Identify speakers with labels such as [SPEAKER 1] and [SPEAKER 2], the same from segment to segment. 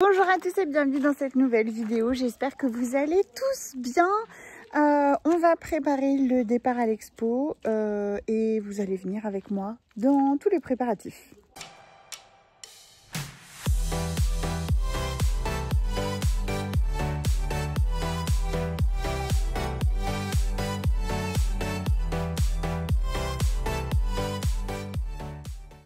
[SPEAKER 1] Bonjour à tous et bienvenue dans cette nouvelle vidéo, j'espère que vous allez tous bien. On va préparer le départ à l'expo et vous allez venir avec moi dans tous les préparatifs.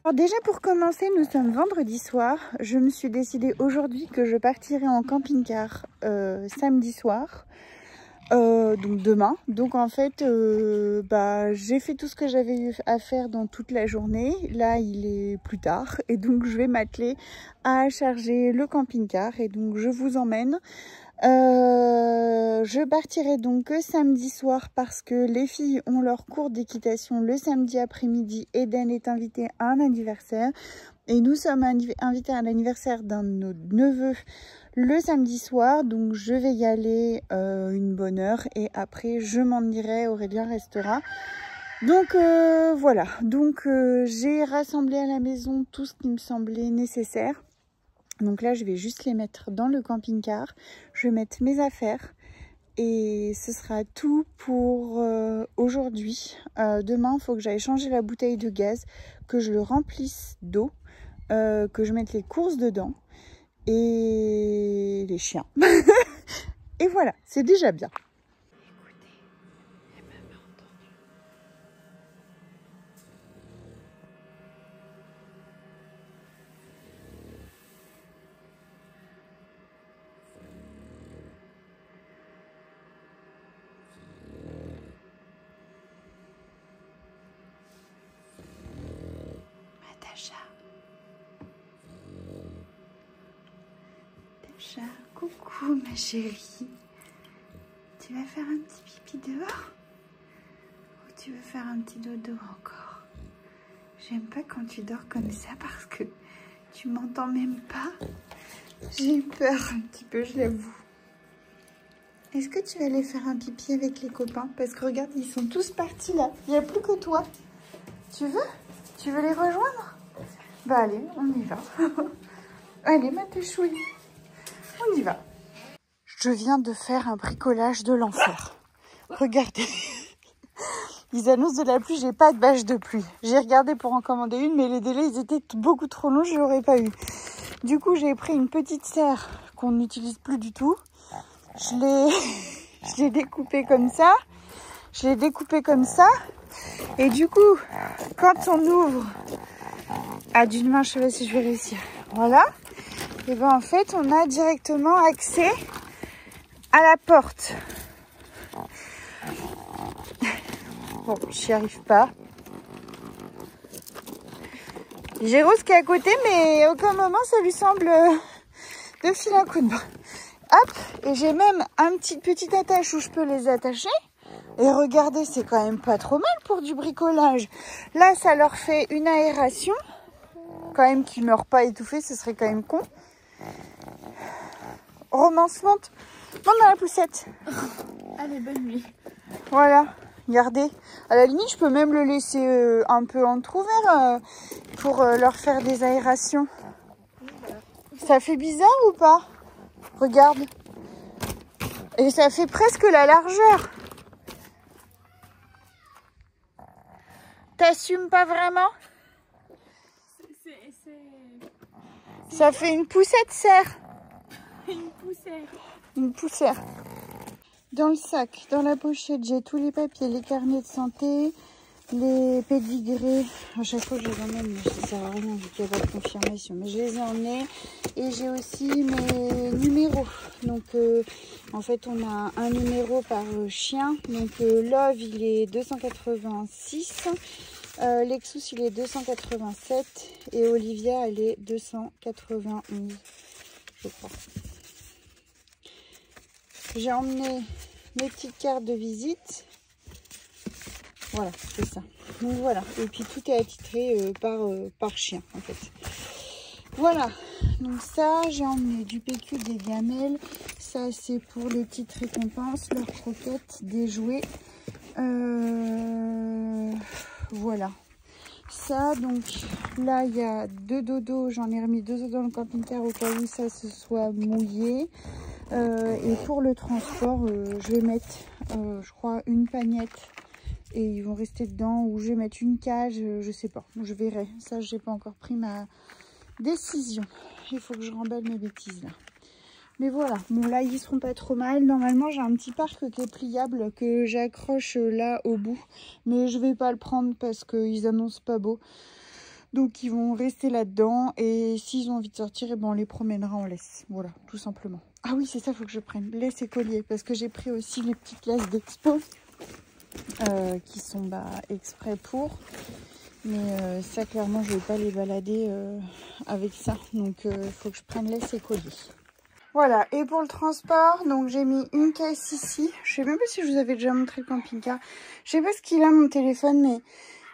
[SPEAKER 1] Alors déjà pour commencer, nous sommes vendredi soir. Je me suis décidée aujourd'hui que je partirai en camping-car samedi soir. Donc demain. Donc en fait, j'ai fait tout ce que j'avais eu à faire dans toute la journée. Là, il est plus tard et donc je vais m'atteler à charger le camping-car et donc je vous emmène. Je partirai donc que samedi soir parce que les filles ont leur cours d'équitation le samedi après-midi. Eden est invitée à un anniversaire et nous sommes invités à l'anniversaire d'un de nos neveux le samedi soir, donc je vais y aller une bonne heure et après je m'en irai, Aurélien restera. Donc voilà, donc j'ai rassemblé à la maison tout ce qui me semblait nécessaire. Donc là je vais juste les mettre dans le camping-car, je vais mettre mes affaires et ce sera tout pour aujourd'hui. Demain il faut que j'aille changer la bouteille de gaz, que je le remplisse d'eau, que je mette les courses dedans et les chiens. Et voilà, c'est déjà bien. Écoutez, elle m'a pas entendu. Natacha. Coucou ma chérie, tu vas faire un petit pipi dehors ou tu veux faire un petit dodo encore? J'aime pas quand tu dors comme ça parce que tu m'entends même pas. J'ai eu peur un petit peu, je l'avoue. Est-ce que tu vas aller faire un pipi avec les copains? Parce que regarde, ils sont tous partis là, il n'y a plus que toi. Tu veux? Tu veux les rejoindre? Bah allez, on y va. Allez ma péchouille. On y va. Je viens de faire un bricolage de l'enfer. Regardez. Ils annoncent de la pluie, j'ai pas de bâche de pluie. J'ai regardé pour en commander une, mais les délais ils étaient beaucoup trop longs, je l'aurais pas eu. Du coup, j'ai pris une petite serre qu'on n'utilise plus du tout. Je l'ai découpée comme ça. Je l'ai découpée comme ça. Et du coup, quand on ouvre à d'une main, je sais pas si je vais réussir. Voilà. Et ben en fait, on a directement accès à la porte. Bon, j'y arrive pas. J'ai Rose qui est à côté, mais à aucun moment ça lui semble de filer un coup de bras. Hop, et j'ai même un petite attache où je peux les attacher. Et regardez, c'est quand même pas trop mal pour du bricolage. Là, ça leur fait une aération. Quand même qu'ils ne meurent pas étouffés, ce serait quand même con. Romance monte dans la poussette.
[SPEAKER 2] Allez, bonne nuit.
[SPEAKER 1] Voilà, regardez. À la limite, je peux même le laisser un peu entrouvert pour leur faire des aérations. Ça fait bizarre ou pas? Regarde. Et ça fait presque la largeur. T'assumes pas vraiment? Ça fait une poussette serre.
[SPEAKER 2] Une poussière.
[SPEAKER 1] Une poussière. Dans le sac, dans la pochette, j'ai tous les papiers, les carnets de santé, les pédigrés. À chaque fois, je les emmène, mais ça sert à rien vu qu'il n'y a pas de confirmation. Mais je les ai emmenés et j'ai aussi mes numéros. Donc, en fait, on a un numéro par chien. Donc, Love, il est 286. Lexus, il est 287. Et Olivia, elle est 291, je crois. J'ai emmené mes petites cartes de visite. Voilà, c'est ça. Donc voilà. Et puis tout est attitré par chien en fait. Voilà. Donc ça, j'ai emmené du PQ, des gamelles. Ça, c'est pour les petites récompenses, leurs croquettes, des jouets. Voilà. ça. Donc là, il y a 2 dodos. J'en ai remis 2 autres dans le camping-car au cas où ça se soit mouillé. Et pour le transport, je vais mettre, je crois, une pagnette. Et ils vont rester dedans. Ou je vais mettre une cage, je sais pas. Je verrai. Ça, j'ai pas encore pris ma décision. Il faut que je remballe mes bêtises là. Mais voilà, bon là ils seront pas trop mal. Normalement j'ai un petit parc qui est pliable que j'accroche là au bout. Mais je vais pas le prendre parce qu'ils annoncent pas beau. Donc ils vont rester là-dedans. Et s'ils ont envie de sortir, et ben, on les promènera en laisse. Voilà, tout simplement. Ah oui, c'est ça, il faut que je prenne laisse et collier. Parce que j'ai pris aussi les petites laisses d'expo. Qui sont exprès pour. Mais ça clairement je vais pas les balader avec ça. Donc il faut que je prenne laisse et collier. Voilà, et pour le transport, donc j'ai mis une caisse ici. Je sais même pas si je vous avais déjà montré le camping-car. Je sais pas ce qu'il a mon téléphone, mais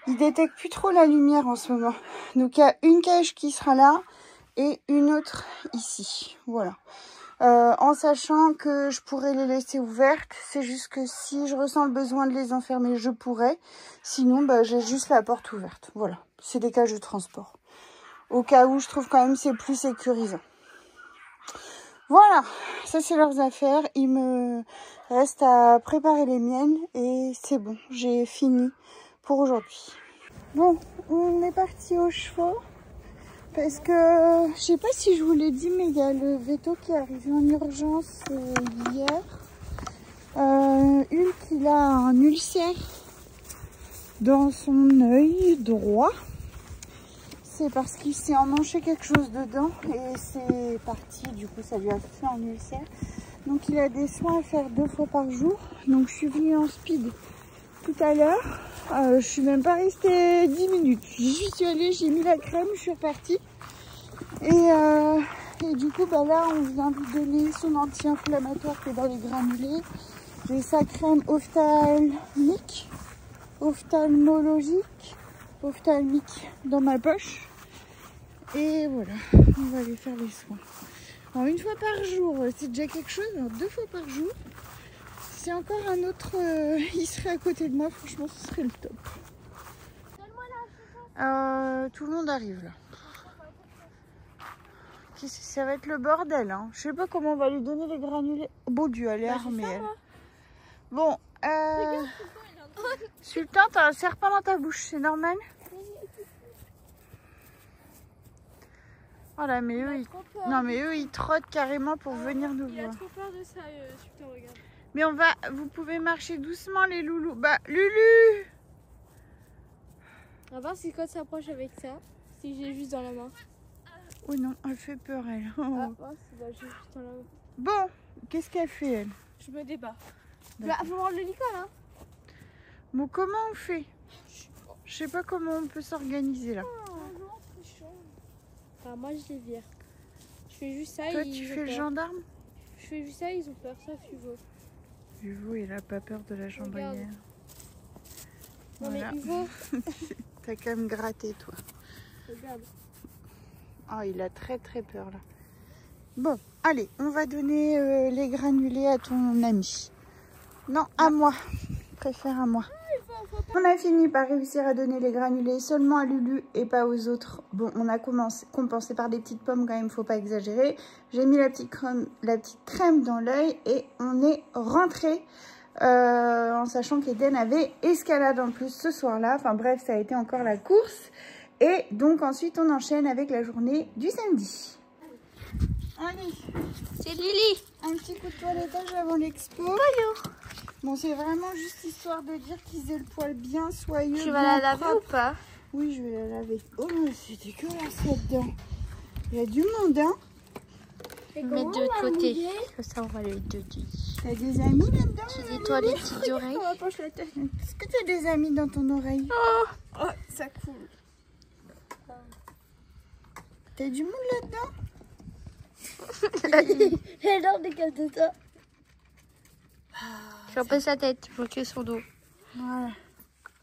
[SPEAKER 1] il détecte plus trop la lumière en ce moment. Donc il y a une cage qui sera là et une autre ici. Voilà. En sachant que je pourrais les laisser ouvertes. C'est juste que si je ressens le besoin de les enfermer, je pourrais. Sinon, j'ai juste la porte ouverte. Voilà, c'est des cages de transport. Au cas où, je trouve quand même c'est plus sécurisant. Voilà, ça c'est leurs affaires. Il me reste à préparer les miennes et c'est bon, j'ai fini pour aujourd'hui. Bon, on est parti aux chevaux parce que je sais pas si je vous l'ai dit, mais il y a le veto qui est arrivé en urgence hier. Hulk, il a un ulcère dans son œil droit. C'est parce qu'il s'est emmanché quelque chose dedans et c'est parti, du coup ça lui a fait un ulcère. Donc il a des soins à faire 2 fois par jour. Donc je suis venue en speed tout à l'heure. Je suis même pas restée 10 minutes. J'y suis allée, j'ai mis la crème, je suis repartie. Et du coup là on vient lui donner son anti-inflammatoire qui est dans les granulés. J'ai sa crème ophtalmique dans ma poche. Et voilà, on va aller faire les soins. Alors 1 fois par jour, c'est déjà quelque chose. Alors 2 fois par jour, c'est encore un autre... il serait à côté de moi, franchement, ce serait le top. Tout le monde arrive là. Ça va être le bordel. Hein. Je sais pas comment on va lui donner les granulés. Bon Dieu, elle est armée. Elle. Bon, Sultan, t'as un serpent dans ta bouche, c'est normal? Voilà, mais eux, ils trottent carrément pour venir nous voir.
[SPEAKER 2] Il a trop peur de ça, Sultan, regarde.
[SPEAKER 1] Mais vous pouvez marcher doucement, les loulous. Lulu!
[SPEAKER 2] On va voir si quand s'approche avec ça, si j'ai juste dans la main.
[SPEAKER 1] Oh non, elle fait peur, elle. Oh.
[SPEAKER 2] Ah, j'ai juste dans la main.
[SPEAKER 1] Bon, qu'est-ce qu'elle fait, elle?
[SPEAKER 2] Je me débat. Faut voir le licol, hein.
[SPEAKER 1] Bon, comment on fait? Je sais pas comment on peut s'organiser là.
[SPEAKER 2] Enfin, moi je les vire. Je fais juste ça.
[SPEAKER 1] Toi, tu fais le gendarme?
[SPEAKER 2] Je fais juste ça, ils ont peur. Ça, Hugo.
[SPEAKER 1] Hugo, il a pas peur de la chambrière.
[SPEAKER 2] Non,
[SPEAKER 1] voilà.
[SPEAKER 2] mais Hugo.
[SPEAKER 1] T'as quand même gratté, toi.
[SPEAKER 2] Regarde.
[SPEAKER 1] Oh, il a très très peur là. Bon, allez, on va donner les granulés à ton ami. Non, à moi. Je préfère à moi. On a fini par réussir à donner les granulés seulement à Lulu et pas aux autres. Bon, on a compensé par des petites pommes quand même, faut pas exagérer. J'ai mis la petite crème dans l'œil et on est rentré en sachant qu'Eden avait escalade en plus ce soir-là. Enfin bref, ça a été encore la course. Et donc ensuite, on enchaîne avec la journée du samedi. Allez,
[SPEAKER 2] c'est Lily.
[SPEAKER 1] Un petit coup de toilettage avant l'expo.
[SPEAKER 2] Bonjour.
[SPEAKER 1] Bon, c'est vraiment juste histoire de dire qu'ils aient le poil bien soyeux.
[SPEAKER 2] Tu vas la laver ou pas?
[SPEAKER 1] Oui, je vais la laver. Oh, c'est dégueulasse là-dedans. Il y a du monde, hein?
[SPEAKER 2] Mettre de côté. Comme ça, on va les deux.
[SPEAKER 1] T'as des amis là-dedans?
[SPEAKER 2] Tu nettoies les petites oreilles.
[SPEAKER 1] Est-ce que t'as des amis dans ton oreille?
[SPEAKER 2] Oh, ça coule.
[SPEAKER 1] T'as du monde là-dedans?
[SPEAKER 2] J'adore des cas de ça. Je repasse sa tête, je fais son dos.
[SPEAKER 1] Voilà.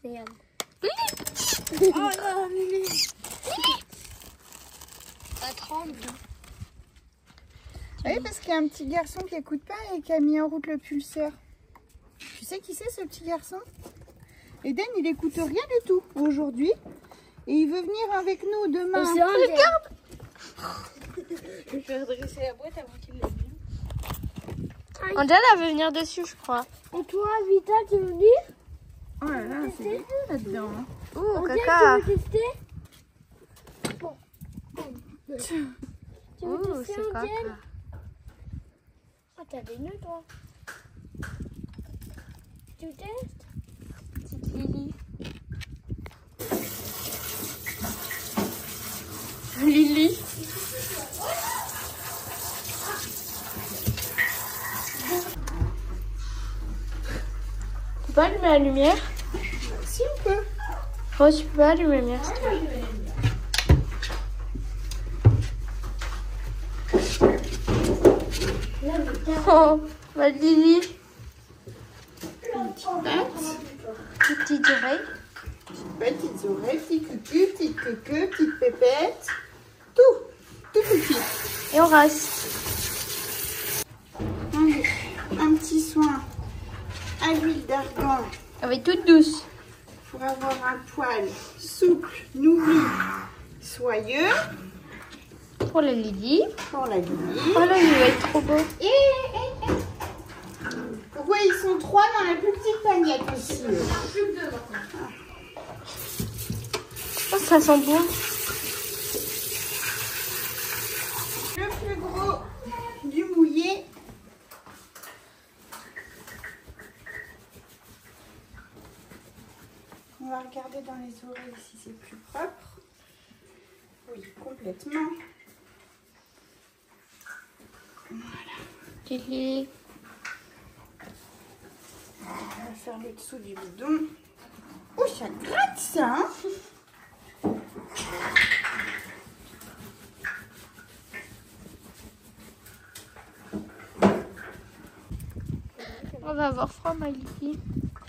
[SPEAKER 2] Regarde.
[SPEAKER 1] Oh non, Lily.
[SPEAKER 2] Ça tremble.
[SPEAKER 1] Oui, parce qu'il y a un petit garçon qui écoute pas et qui a mis en route le pulseur. Tu sais qui c'est ce petit garçon? Eden, il écoute rien du tout. Aujourd'hui, Et il veut venir avec nous demain.
[SPEAKER 2] Regarde. Je vais redresser la boîte avant qu'il la vienne. Angela, elle veut venir dessus, je crois.
[SPEAKER 3] Et toi, Vita, tu veux venir?
[SPEAKER 1] Oh là là, c'est dégueu là-dedans.
[SPEAKER 2] Ouh,
[SPEAKER 3] Angela,
[SPEAKER 2] caca.
[SPEAKER 3] tu veux tester? Bon. Tu veux
[SPEAKER 2] Ouh,
[SPEAKER 3] tester,
[SPEAKER 2] c'est
[SPEAKER 3] Angela?
[SPEAKER 2] caca.
[SPEAKER 3] Ah, t'as des nœuds, toi. Tu testes?
[SPEAKER 2] Petite Lily. Lily. Tu peux allumer la lumière?
[SPEAKER 1] Si on peut.
[SPEAKER 2] Rose, tu peux allumer la lumière, s'il te plaît. Oh, ma Lily. Petites oreilles.
[SPEAKER 1] Petites oreilles, petit cucu, petite queue, petite pépette. Tout petit.
[SPEAKER 2] Et on reste.
[SPEAKER 1] Allez, un petit soin à l'huile d'argan
[SPEAKER 2] Elle va être toute douce.
[SPEAKER 1] pour avoir un poil souple, nouveau, soyeux.
[SPEAKER 2] Pour la Lily.
[SPEAKER 1] Pour la Lily.
[SPEAKER 2] Oh là, il va être trop beau.
[SPEAKER 1] Pourquoi ils sont 3 dans la plus petite pagnette aussi?
[SPEAKER 2] Oh, ça sent bon.
[SPEAKER 1] Le plus gros du mouillé. On va regarder dans les oreilles si c'est plus propre. Oui, complètement.
[SPEAKER 2] Lily.
[SPEAKER 1] On va faire le dessous du bidon. Oh, ça gratte ça, hein?
[SPEAKER 2] On va avoir froid, ma Lily.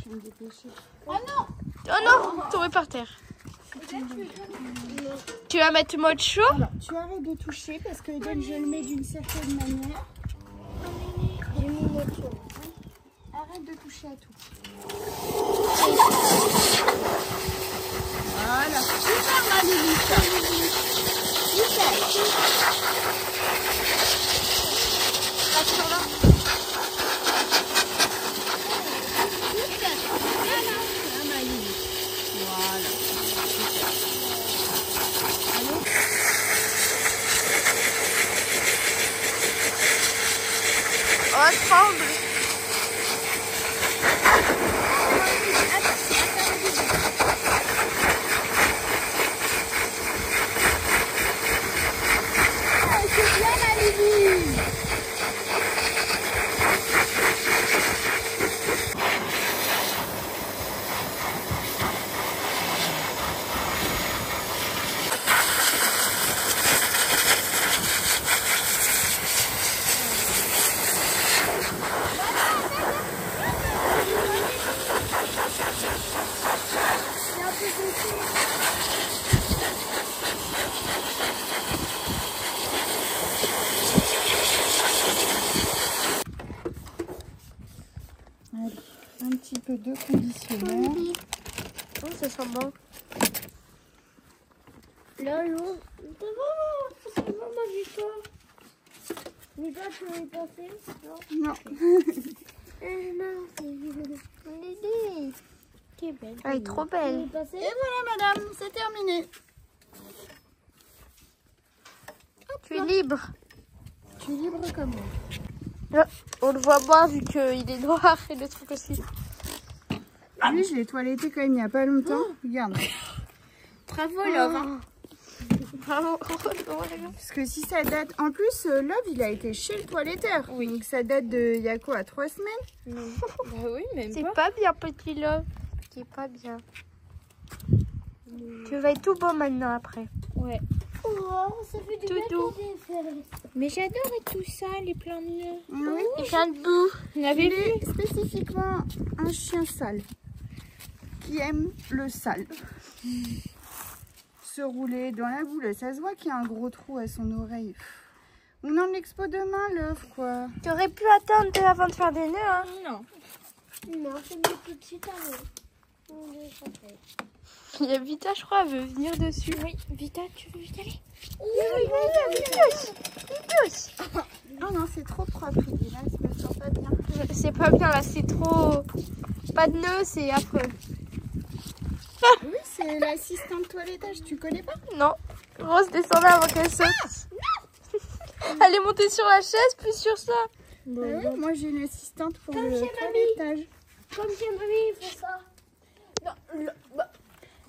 [SPEAKER 1] Je vais me dépêcher.
[SPEAKER 2] Oh non! Oh non! Tombé par terre. Tu vas mettre mode chaud?
[SPEAKER 1] Alors, tu arrêtes de toucher parce que dès que je le mets d'une certaine manière,
[SPEAKER 3] J'ai mis le chaud.
[SPEAKER 1] arrête de toucher à tout. Voilà, super ma Lily, ça. Super.
[SPEAKER 2] Rassure-la. Oh, elle tremble.
[SPEAKER 1] Allez, un petit peu de conditionnement.
[SPEAKER 2] Oh, ça sent bon.
[SPEAKER 3] Là, l'eau. C'est vraiment Vita. Vita, tu veux y passer? Non.
[SPEAKER 1] Non.
[SPEAKER 3] Non, c'est
[SPEAKER 2] Lily.
[SPEAKER 3] qui est belle.
[SPEAKER 2] Elle est trop
[SPEAKER 3] Tu veux y
[SPEAKER 2] belle.
[SPEAKER 3] passer?
[SPEAKER 1] Et voilà madame, c'est terminé.
[SPEAKER 2] Tu es libre.
[SPEAKER 1] Tu es libre comme moi.
[SPEAKER 2] Là, on le voit moins vu qu'il est noir et le truc aussi.
[SPEAKER 1] Lui, je l'ai toiletté quand même il n'y a pas longtemps. Regarde.
[SPEAKER 2] Bravo, Love. Bravo.
[SPEAKER 1] Parce que si ça date... En plus, Love, il a été chez le toiletteur. Oui. Donc ça date de... Il y a quoi, 3 semaines?
[SPEAKER 3] Bah oui, même
[SPEAKER 2] C'est pas bien, petit Love. C'est pas bien. Tu vas être tout beau maintenant après.
[SPEAKER 3] Ouais. Oh, ça fait du
[SPEAKER 2] Tout
[SPEAKER 3] bien
[SPEAKER 2] doux.
[SPEAKER 3] pour des fesses.
[SPEAKER 2] Mais j'adore tout ça, les plans de nœuds.
[SPEAKER 1] Oui.
[SPEAKER 2] Et plein de boue. Vous
[SPEAKER 1] Il
[SPEAKER 2] l'avez vu?
[SPEAKER 1] est spécifiquement un chien sale. Qui aime le sale. Se rouler dans la boule. Ça se voit qu'il y a un gros trou à son oreille. On en expo demain, Love, quoi.
[SPEAKER 2] Tu aurais pu attendre avant de faire des nœuds, hein?
[SPEAKER 3] Non, c'est mieux tout de suite avant.
[SPEAKER 2] Il y a Vita, je crois, elle veut venir dessus.
[SPEAKER 3] Oui, Vita, tu veux y aller?
[SPEAKER 1] Oh non, c'est trop propre, il dit là, je me sens pas bien.
[SPEAKER 2] C'est pas bien là, c'est trop. Pas de nœud, c'est affreux.
[SPEAKER 1] Oui, c'est l'assistante toilettage, tu connais pas?
[SPEAKER 2] Non, Rose descendait avant qu'elle saute. Elle est montée sur la chaise, puis sur ça.
[SPEAKER 1] Oui, moi j'ai une assistante pour le toilettage.
[SPEAKER 3] Comme chez mamie, il fait ça.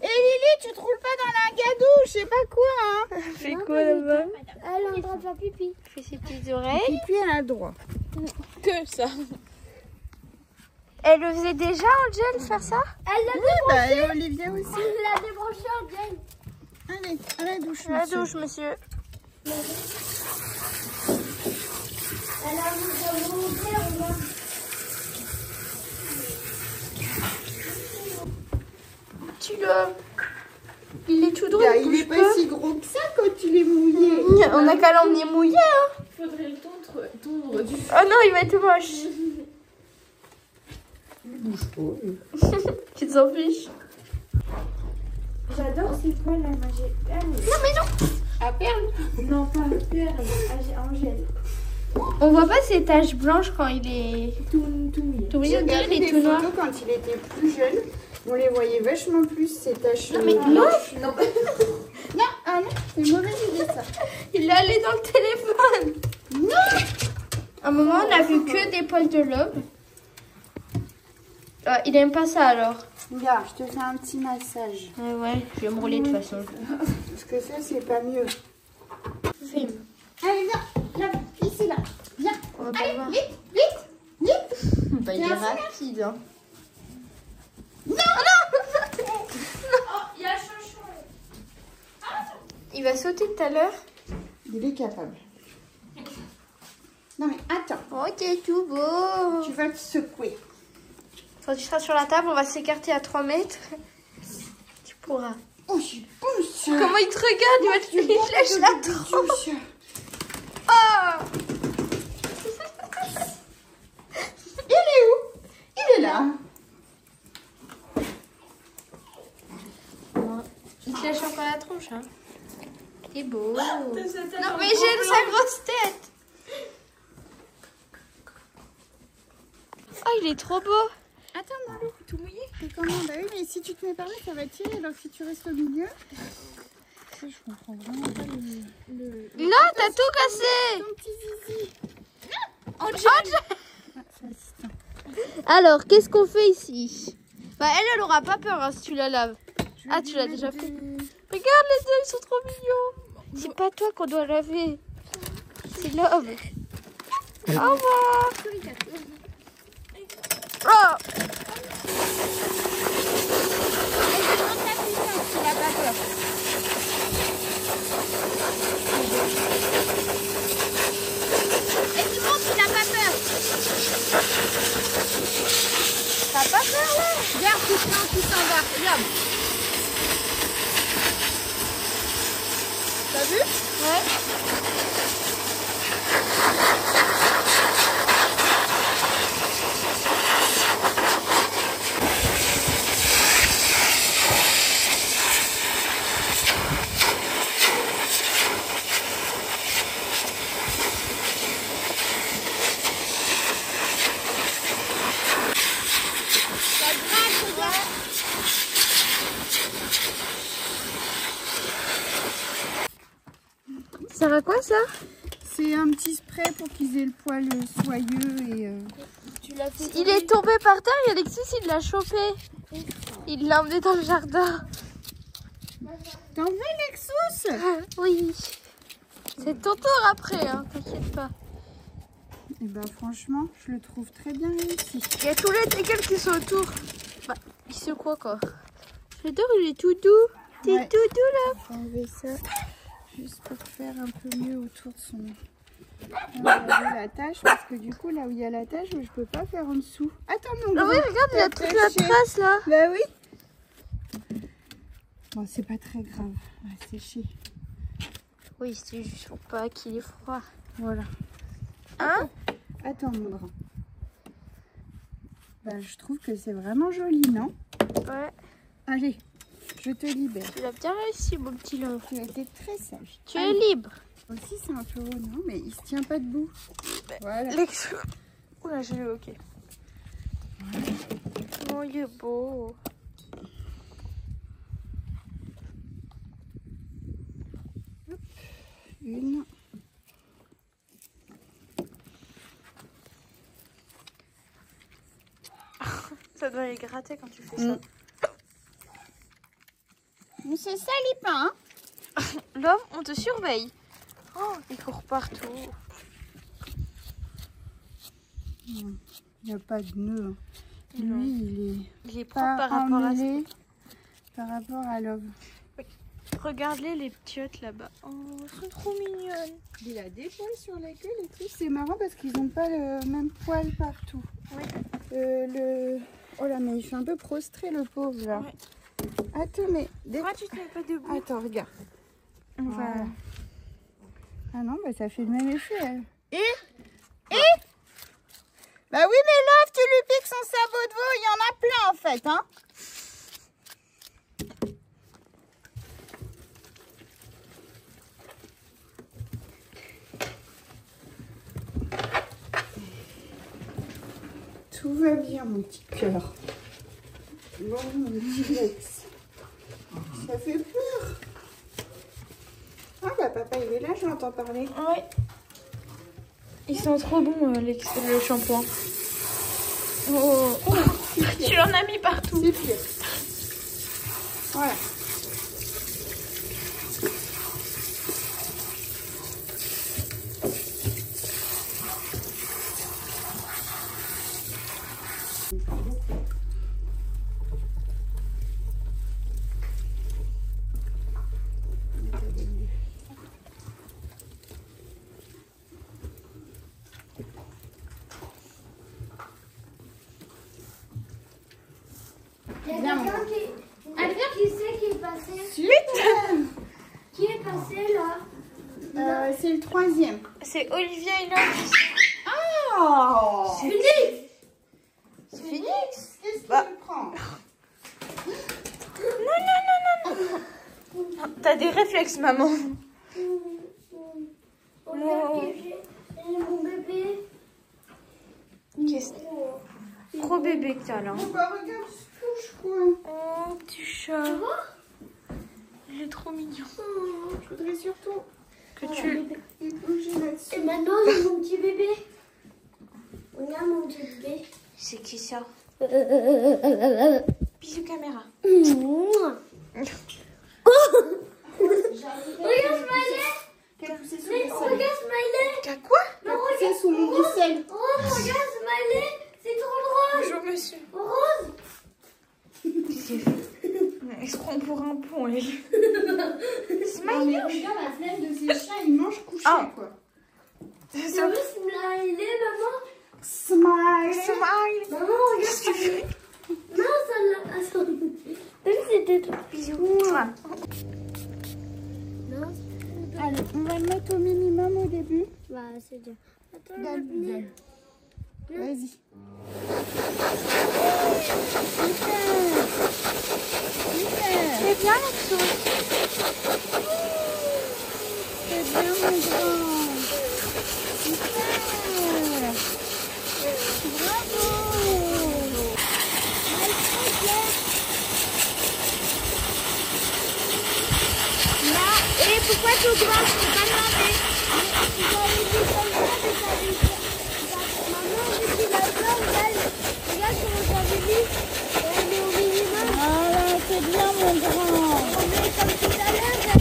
[SPEAKER 1] Et Lily, tu te roules pas dans la gadou, je sais pas quoi, hein?
[SPEAKER 2] Fait quoi là-bas?
[SPEAKER 3] Elle est en train de faire pipi.
[SPEAKER 2] Fait ses petites oreilles.
[SPEAKER 1] Et puis elle a le droit.
[SPEAKER 2] Que ça. Elle le faisait déjà, Angel, faire ça?
[SPEAKER 3] Elle l'a
[SPEAKER 1] Bah, et Olivia aussi.
[SPEAKER 3] Elle l'a débranché en gel.
[SPEAKER 1] Allez, à la douche,
[SPEAKER 2] La
[SPEAKER 1] monsieur.
[SPEAKER 2] douche, monsieur.
[SPEAKER 3] Elle a montré, regarde.
[SPEAKER 2] Tu le... Il est tout droit.
[SPEAKER 1] Bah, il est pas si gros que ça quand tu l'es mouillé.
[SPEAKER 2] On a qu'à l'emmener mouillé, hein.
[SPEAKER 4] Faudrait le tondre du
[SPEAKER 2] Oh non, il va être moche.
[SPEAKER 1] Bouge pas.
[SPEAKER 2] Tu t'en fiches?
[SPEAKER 3] J'adore ces poils là, moi j'ai perle.
[SPEAKER 2] Non, mais non.
[SPEAKER 1] À perle.
[SPEAKER 3] Non, pas perle, Angèle.
[SPEAKER 2] On voit pas ces taches blanches quand il est
[SPEAKER 3] Tout mouillé.
[SPEAKER 2] tout
[SPEAKER 1] J'ai
[SPEAKER 2] mignon. On dirait
[SPEAKER 1] regardé
[SPEAKER 2] il est
[SPEAKER 1] des
[SPEAKER 2] tout noir.
[SPEAKER 1] photos quand il était plus jeune. On les voyait vachement plus, ces taches
[SPEAKER 2] Non, mais
[SPEAKER 1] blanches. Non, ah non, c'est une mauvaise idée ça.
[SPEAKER 2] Il est allé dans le téléphone.
[SPEAKER 1] Non.
[SPEAKER 2] À un moment, on a vu que des poils de lobe. Ah, il aime pas ça alors.
[SPEAKER 1] Regarde, je te fais un petit massage.
[SPEAKER 2] Ouais, je vais me rouler de toute façon.
[SPEAKER 1] Parce que ça, c'est pas mieux.
[SPEAKER 2] Filme.
[SPEAKER 1] Allez, viens. Là, ici, là. Viens.
[SPEAKER 2] On va pas
[SPEAKER 1] Allez,
[SPEAKER 2] voir.
[SPEAKER 1] vite, vite, vite.
[SPEAKER 2] Bah, il est
[SPEAKER 1] Viens,
[SPEAKER 2] rapide. Hein.
[SPEAKER 1] Non.
[SPEAKER 3] Il y a Chouchou.
[SPEAKER 2] Il va sauter tout à l'heure.
[SPEAKER 1] Il est capable. Non, mais attends.
[SPEAKER 2] Ok, tout beau.
[SPEAKER 1] Tu vas te secouer.
[SPEAKER 2] Quand tu seras sur la table, on va s'écarter à 3 mètres. Tu pourras.
[SPEAKER 1] Oh, je pousse.
[SPEAKER 2] Comment il te regarde? Il te lèche la tronche. Oh.
[SPEAKER 1] Il est où? Il est là.
[SPEAKER 2] Il te lèche encore la tronche, hein. Il est beau. Non, mais j'aime sa grosse tête. Oh, il est trop beau.
[SPEAKER 1] Attends, Marlou, tout mouillé. T'es comment? Bah oui, mais si tu te mets par là, ça va tirer. Alors si tu restes au milieu. Ça, je comprends vraiment pas le...
[SPEAKER 2] Non, t'as tout cassé.
[SPEAKER 1] Ton petit zizi.
[SPEAKER 2] Alors, qu'est-ce qu'on fait ici? Bah, elle aura pas peur hein, si tu la laves. Ah, tu l'as déjà fait. Regarde, les deux, ils sont trop mignons. C'est pas toi qu'on doit laver. C'est l'homme. Au revoir. Oh.
[SPEAKER 1] Et tu montres qu'il n'a pas peur. T'as pas peur là? Regarde, tout s'en va. Regarde. T'as vu?
[SPEAKER 2] Ouais. Ça va quoi ça?
[SPEAKER 1] C'est un petit spray pour qu'ils aient le poil soyeux et...
[SPEAKER 3] Tu l'as fait.
[SPEAKER 2] Il est tombé par terre et Alexis il l'a chopé. Il l'a emmené dans le jardin.
[SPEAKER 1] T'en veux, Lexus?
[SPEAKER 2] Oui. C'est ton tour après, hein, t'inquiète pas.
[SPEAKER 1] Et bah franchement, je le trouve très bien réussi.
[SPEAKER 2] Il y a tous les teckels qui sont autour. Bah, il se quoi quoi? J'adore, il est tout doux. T'es
[SPEAKER 1] Ouais.
[SPEAKER 2] tout doux là.
[SPEAKER 1] Je vais enlever ça juste pour faire un peu mieux autour de son... On va enlever la tache parce que du coup, là où il y a la tache, je peux pas faire en dessous. Attends, mon
[SPEAKER 2] Ah
[SPEAKER 1] gros.
[SPEAKER 2] oui, regarde, il y a toute la
[SPEAKER 1] Attaché.
[SPEAKER 2] trace là.
[SPEAKER 1] Bah oui. Bon, c'est pas très grave. On va sécher.
[SPEAKER 2] Oui, c'est juste pour pas qu'il ait froid.
[SPEAKER 1] Voilà.
[SPEAKER 2] Hein?
[SPEAKER 1] Attends, mon grand. Bah, je trouve que c'est vraiment joli, non?
[SPEAKER 2] Ouais.
[SPEAKER 1] Allez, je te libère.
[SPEAKER 2] Tu l'as bien réussi, mon petit Love.
[SPEAKER 1] Tu as été très sage.
[SPEAKER 2] Tu es libre.
[SPEAKER 1] Aussi, c'est un peu haut, non? Mais il se tient pas debout. Voilà.
[SPEAKER 2] Oula, j'ai le hockey. Oh, il est beau.
[SPEAKER 1] Une.
[SPEAKER 2] Ça doit les gratter quand tu fais ça.
[SPEAKER 1] On se salit pas, hein?
[SPEAKER 2] Love, on te surveille. Oh, il court partout.
[SPEAKER 1] Il n'y a pas de nœud. Lui,
[SPEAKER 2] Il est propre par rapport à ça.
[SPEAKER 1] Par rapport à Love.
[SPEAKER 2] Regarde-les, les petiotes là-bas. Oh, elles sont trop mignonnes.
[SPEAKER 1] Il a des poils sur la queue, les trucs. C'est marrant parce qu'ils n'ont pas le même poil partout.
[SPEAKER 2] Oui.
[SPEAKER 1] Oh là, mais il fait un peu prostré, le pauvre, là.
[SPEAKER 2] Ouais.
[SPEAKER 1] Attends, mais...
[SPEAKER 2] Pourquoi tu te mets pas debout?
[SPEAKER 1] Attends, regarde.
[SPEAKER 2] Voilà.
[SPEAKER 1] Ah non, bah ça fait le même effet. Elle. Et bah oui, mais Love, tu lui piques son sabot de veau. Il y en a plein, en fait, hein. Tout va bien, mon petit cœur. Bon, mon petit Lex. Ça fait peur. Ah bah papa, il est là, je l'entends parler.
[SPEAKER 2] Ouais. Ils sont trop bons, le shampoing. Oh. Tu en as mis partout.
[SPEAKER 1] C'est pire. Voilà.
[SPEAKER 3] Il y a quelqu'un qui sait qui est passé.
[SPEAKER 1] Suite.
[SPEAKER 3] Qui est passé là?
[SPEAKER 1] C'est le troisième.
[SPEAKER 2] C'est Olivia et Love.
[SPEAKER 1] Oh,
[SPEAKER 3] Phoenix!
[SPEAKER 2] C'est Phoenix.
[SPEAKER 1] qu'est-ce qu'il
[SPEAKER 2] Bah.
[SPEAKER 1] me prend?
[SPEAKER 2] Non. T'as des réflexes, maman.
[SPEAKER 3] Regarde, mon bébé.
[SPEAKER 2] Qu'est-ce Gros bébé que t'as là.
[SPEAKER 1] Oh bah regarde, il se touche quoi.
[SPEAKER 2] Oh, petit chat. Il est trop mignon.
[SPEAKER 1] Je voudrais surtout
[SPEAKER 2] Que tu...
[SPEAKER 1] bouger
[SPEAKER 3] Et
[SPEAKER 1] là-dessus.
[SPEAKER 3] maintenant, j'ai mon petit bébé. Regarde mon petit bébé.
[SPEAKER 2] C'est qui ça? Bisous caméra.
[SPEAKER 3] Regarde Smiley.
[SPEAKER 1] Qu'elle poussait sous
[SPEAKER 3] Mais
[SPEAKER 1] mon
[SPEAKER 3] regarde Smiley.
[SPEAKER 2] T'as quoi?
[SPEAKER 3] Mais
[SPEAKER 1] poussait
[SPEAKER 3] regarde.
[SPEAKER 1] sous mon aisselle.
[SPEAKER 3] Oh, regarde Smiley. C'est trop drôle.
[SPEAKER 2] Bonjour monsieur.
[SPEAKER 3] Rose.
[SPEAKER 2] Elle se prend pour un pont, elle.
[SPEAKER 1] Non, mais regarde la fenêtre de ces chats, ils mangent couché
[SPEAKER 2] Ah.
[SPEAKER 1] quoi.
[SPEAKER 3] Tu as vu Smiley, maman?
[SPEAKER 1] Smile.
[SPEAKER 2] Smile.
[SPEAKER 3] Maman, regarde Smiley. Non, ça l'a... Attends. T'as vu, c'était tout.
[SPEAKER 2] Bisous.
[SPEAKER 3] Non.
[SPEAKER 1] Allez, on va le mettre au minimum au début.
[SPEAKER 3] Bah, c'est bien. Attends,
[SPEAKER 1] Donne, donne. Vas-y.
[SPEAKER 2] C'est bien la chose.
[SPEAKER 1] C'est bien mon grand. Super. Bravo.
[SPEAKER 3] Là, et pourquoi tout grand? Je peux pas demander. Tu avais dit comme ça, mais t'avais dit. Maman, vu qu'il a peur, regarde comment t'avais dit. On est au minimum.
[SPEAKER 1] Voilà, c'est bien mon grand.
[SPEAKER 3] On est comme tout à l'heure.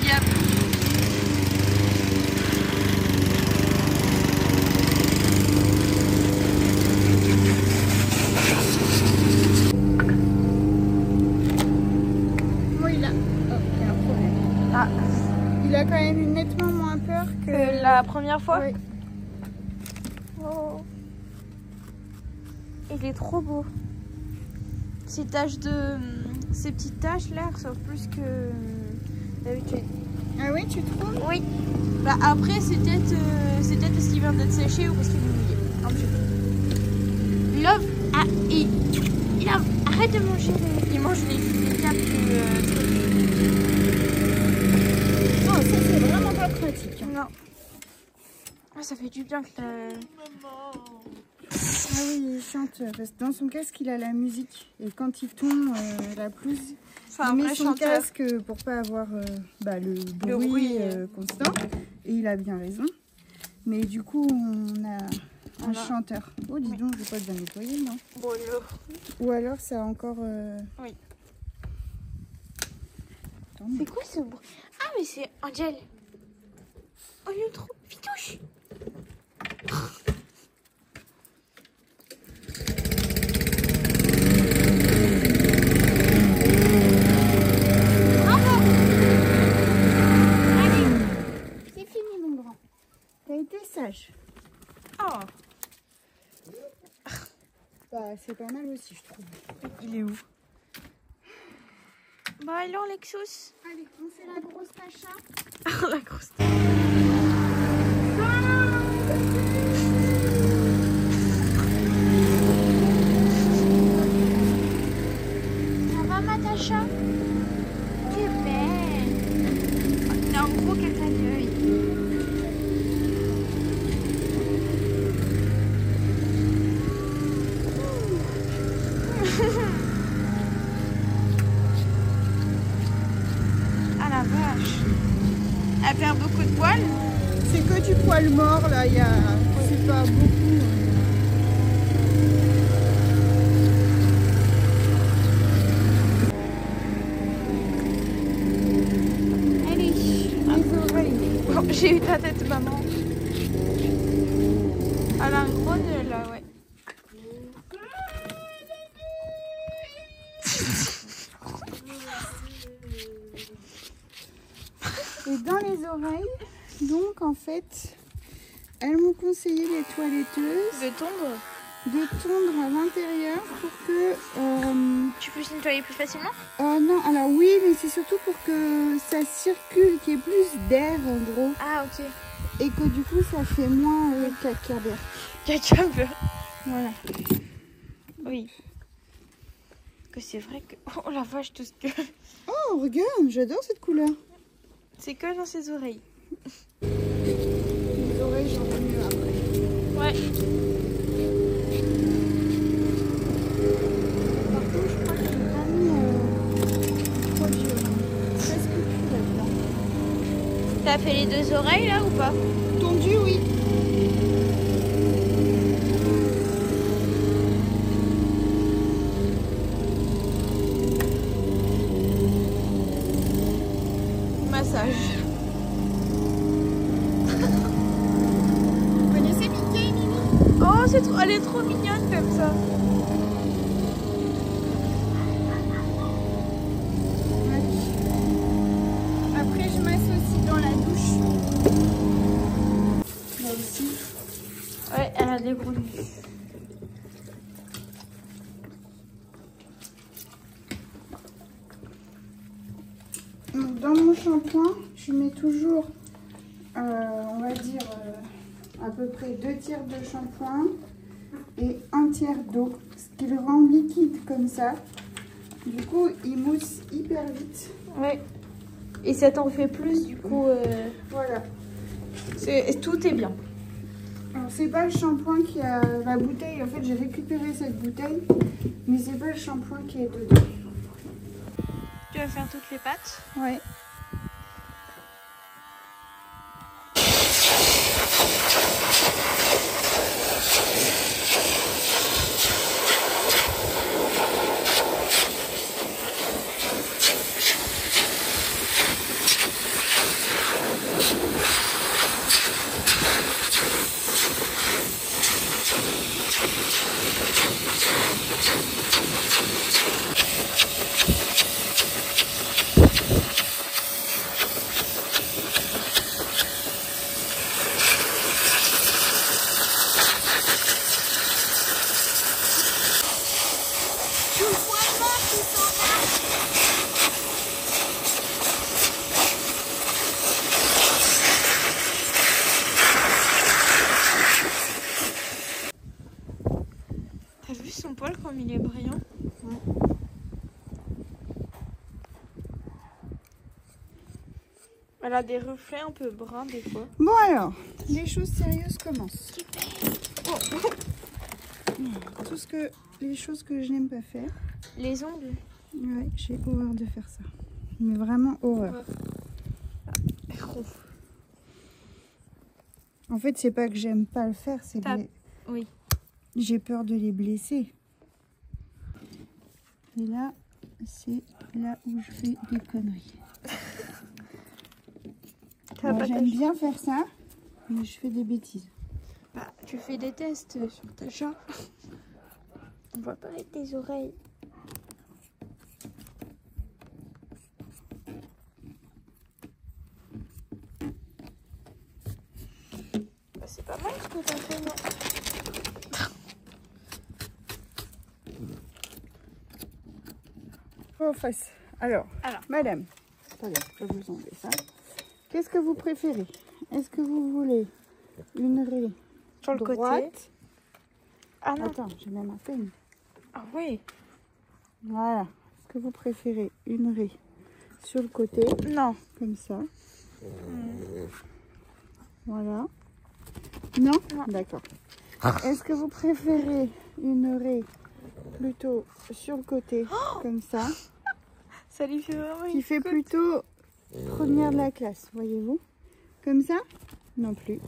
[SPEAKER 2] Yep.
[SPEAKER 1] Oui, il a... Oh, il y a un problème.
[SPEAKER 2] Ah,
[SPEAKER 1] Il a quand même eu nettement moins peur que...
[SPEAKER 2] la première fois.
[SPEAKER 1] Oui.
[SPEAKER 2] Oh. Il est trop beau. Ces taches de... Ces petites taches là ressortent plus que d'habitude.
[SPEAKER 1] Ah oui, tu trouves?
[SPEAKER 2] Oui. Bah après, c'est peut-être parce qu'il vient d'être séché ou parce qu'il est mouillé. Non, je sais pas. Love, arrête de manger. Il mange les câbles
[SPEAKER 1] Oh, ça c'est vraiment pas pratique.
[SPEAKER 2] Non. Ah, ça fait du bien que la...
[SPEAKER 1] Ah oui, il chante parce que dans son casque il a la musique et quand il tombe la pelouse, il met son casque pour pas avoir le bruit constant et il a bien raison. Mais du coup on a un chanteur. Oh dis donc, je vais pas bien nettoyer non.
[SPEAKER 2] Bon,
[SPEAKER 1] ou alors ça a encore.
[SPEAKER 2] Oui.
[SPEAKER 1] Attends,
[SPEAKER 2] c'est quoi ce bruit? Ah mais c'est Angel. Oh il est trop pitouche.
[SPEAKER 1] sage.
[SPEAKER 2] Oh.
[SPEAKER 1] Bah, c'est pas mal aussi, je trouve.
[SPEAKER 2] Il est où? Bah alors, Lexus.
[SPEAKER 3] Allez, on fait la grosse Tacha.
[SPEAKER 2] Ah, la grosse.
[SPEAKER 3] Ça va, ma Tacha? Tu es belle.
[SPEAKER 2] Il a un gros caca d'œil. Ah la vache. Elle perd beaucoup de poils.
[SPEAKER 1] C'est que du poil mort là, il y a... c'est pas beaucoup.
[SPEAKER 2] Allez, les oreilles. Oh, j'ai eu ta tête, maman. Elle a un gros nœud là, ouais.
[SPEAKER 1] Et dans les oreilles, donc en fait, elles m'ont conseillé les toiletteuses
[SPEAKER 2] De tondre.
[SPEAKER 1] de tondre à l'intérieur pour que...
[SPEAKER 2] Tu peux nettoyer plus facilement?
[SPEAKER 1] non, alors oui, mais c'est surtout pour que ça circule, qu'il y ait plus d'air en gros.
[SPEAKER 2] Ah, ok.
[SPEAKER 1] Et que du coup, ça fait moins caca d'air.
[SPEAKER 2] Caca bleu.
[SPEAKER 1] Voilà.
[SPEAKER 2] Oui. Que c'est vrai que... Oh la vache, tout ce que...
[SPEAKER 1] Oh, regarde, j'adore cette couleur.
[SPEAKER 2] C'est que dans ses oreilles.
[SPEAKER 1] Les oreilles, j'en ai mieux après.
[SPEAKER 2] Ouais.
[SPEAKER 1] Par contre, je crois que j'ai pas mis trop vieux. Presque plus là-dedans.
[SPEAKER 2] T'as fait les deux oreilles là ou pas?
[SPEAKER 1] Tondu, oui.
[SPEAKER 2] Massage.
[SPEAKER 3] Vous connaissez Mickey, Mimi?
[SPEAKER 2] Oh, c'est trop... elle est trop mignonne comme ça.
[SPEAKER 1] Après, je m'associe dans la douche. Là aussi.
[SPEAKER 2] Ouais, elle a des gros nez.
[SPEAKER 1] Donc, dans mon shampoing, je mets toujours, on va dire, à peu près 2 tiers de shampoing et 1 tiers d'eau. Ce qui le rend liquide comme ça. Du coup, il mousse hyper vite.
[SPEAKER 2] Ouais. Et ça t'en fait plus du coup.
[SPEAKER 1] Voilà.
[SPEAKER 2] Tout est bien.
[SPEAKER 1] Alors, c'est pas le shampoing qui a la bouteille. En fait, j'ai récupéré cette bouteille, mais c'est pas le shampoing qui est dedans.
[SPEAKER 2] Tu vas faire toutes les pattes.
[SPEAKER 1] Ouais.
[SPEAKER 2] Elle a des reflets un peu bruns des fois.
[SPEAKER 1] Bon alors, les choses sérieuses commencent. Les choses que je n'aime pas faire.
[SPEAKER 2] Les ongles.
[SPEAKER 1] Ouais, j'ai horreur de faire ça. Mais vraiment horreur. En fait, c'est pas que j'aime pas le faire, c'est que
[SPEAKER 2] Oui.
[SPEAKER 1] j'ai peur de les blesser. Et là, c'est là où je fais des conneries. Moi, j'aime bien faire ça, mais je fais des bêtises.
[SPEAKER 2] Bah, tu fais des tests sur ta chat. On voit pas avec tes oreilles. Bah, c'est pas mal ce que t'as fait, non?
[SPEAKER 1] Oh, face. Alors, madame, attendez, je vais vous enlever ça. Qu'est-ce que vous préférez? Est-ce que vous voulez une raie
[SPEAKER 2] Sur le
[SPEAKER 1] droite?
[SPEAKER 2] côté. Ah non.
[SPEAKER 1] Attends, j'ai même un peigne.
[SPEAKER 2] Ah oui.
[SPEAKER 1] Voilà. Est-ce que vous préférez une raie sur le côté?
[SPEAKER 2] Non.
[SPEAKER 1] Comme ça. Voilà. Non,
[SPEAKER 2] non.
[SPEAKER 1] D'accord. Est-ce que vous préférez une raie plutôt sur le côté, comme ça,
[SPEAKER 2] Ça lui fait vraiment
[SPEAKER 1] qui fait plutôt première de la classe, voyez-vous? Comme ça? Non plus.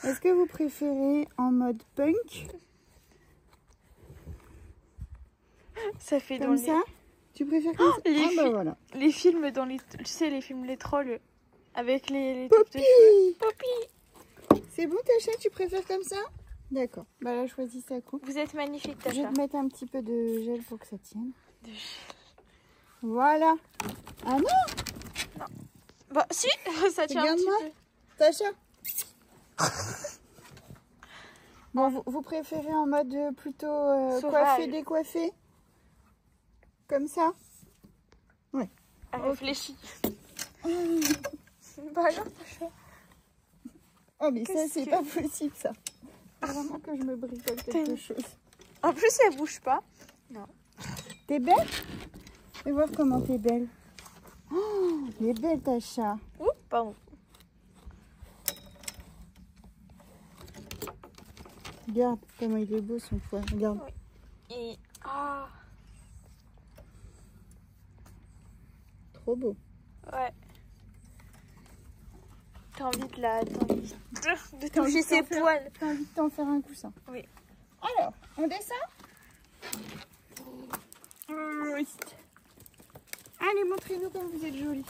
[SPEAKER 1] Est-ce que vous préférez en mode punk?
[SPEAKER 2] Ça fait
[SPEAKER 1] Comme ça? Tu préfères comme ça? Bah voilà.
[SPEAKER 2] Les films dans les... Tu sais, les films Les Trolls avec les
[SPEAKER 1] Poppy!
[SPEAKER 2] Poppy!
[SPEAKER 1] C'est bon, Tacha, tu préfères comme ça? D'accord. Bah là, choisis ta coupe.
[SPEAKER 2] Vous êtes magnifique,
[SPEAKER 1] Je vais
[SPEAKER 2] Tacha.
[SPEAKER 1] te mettre un petit peu de gel pour que ça tienne. Voilà. Ah non!
[SPEAKER 2] Bah si, ça tient un petit
[SPEAKER 1] Regarde-moi.
[SPEAKER 2] peu.
[SPEAKER 1] Tacha. Bon, vous préférez en mode plutôt coiffé, décoiffé? Comme ça? Ouais.
[SPEAKER 2] Elle réfléchit. Bah alors, Tacha.
[SPEAKER 1] Oh, mais ça, c'est pas possible, ça. Faut vraiment que je me bricole quelque chose.
[SPEAKER 2] En plus, elle bouge pas. Non.
[SPEAKER 1] T'es belle? Fais voir comment t'es belle. Oh, elle est belle, Tacha.
[SPEAKER 2] Ouh, pardon.
[SPEAKER 1] Regarde comment il est beau, son poil. Regarde.
[SPEAKER 2] Oui. Et... Ah.
[SPEAKER 1] Trop beau.
[SPEAKER 2] Ouais. T'as envie de toucher ses poils.
[SPEAKER 1] T'as envie de t'en faire un coussin.
[SPEAKER 2] Oui.
[SPEAKER 1] Alors, on descend? Oui. Allez, montrez-nous comme vous êtes jolie.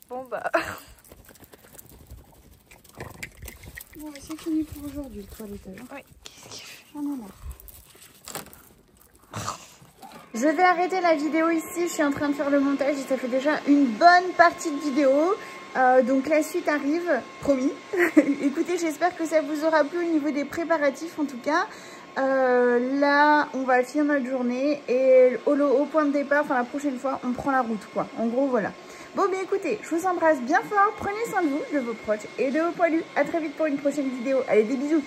[SPEAKER 2] Bon bah...
[SPEAKER 1] Bon, c'est fini pour aujourd'hui, le toilettage.
[SPEAKER 2] Oui. Qu'est-ce qu'il fait?
[SPEAKER 1] J'en ai marre.
[SPEAKER 5] Je vais arrêter la vidéo ici, je suis en train de faire le montage et ça fait déjà une bonne partie de vidéo. Donc la suite arrive, promis. Écoutez, j'espère que ça vous aura plu au niveau des préparatifs en tout cas. Là, on va finir notre journée et au point de départ, enfin la prochaine fois, on prend la route quoi. En gros, voilà. Bon, mais écoutez, je vous embrasse bien fort. Prenez soin de vous, de vos proches et de vos poilus. À très vite pour une prochaine vidéo. Allez, des bisous.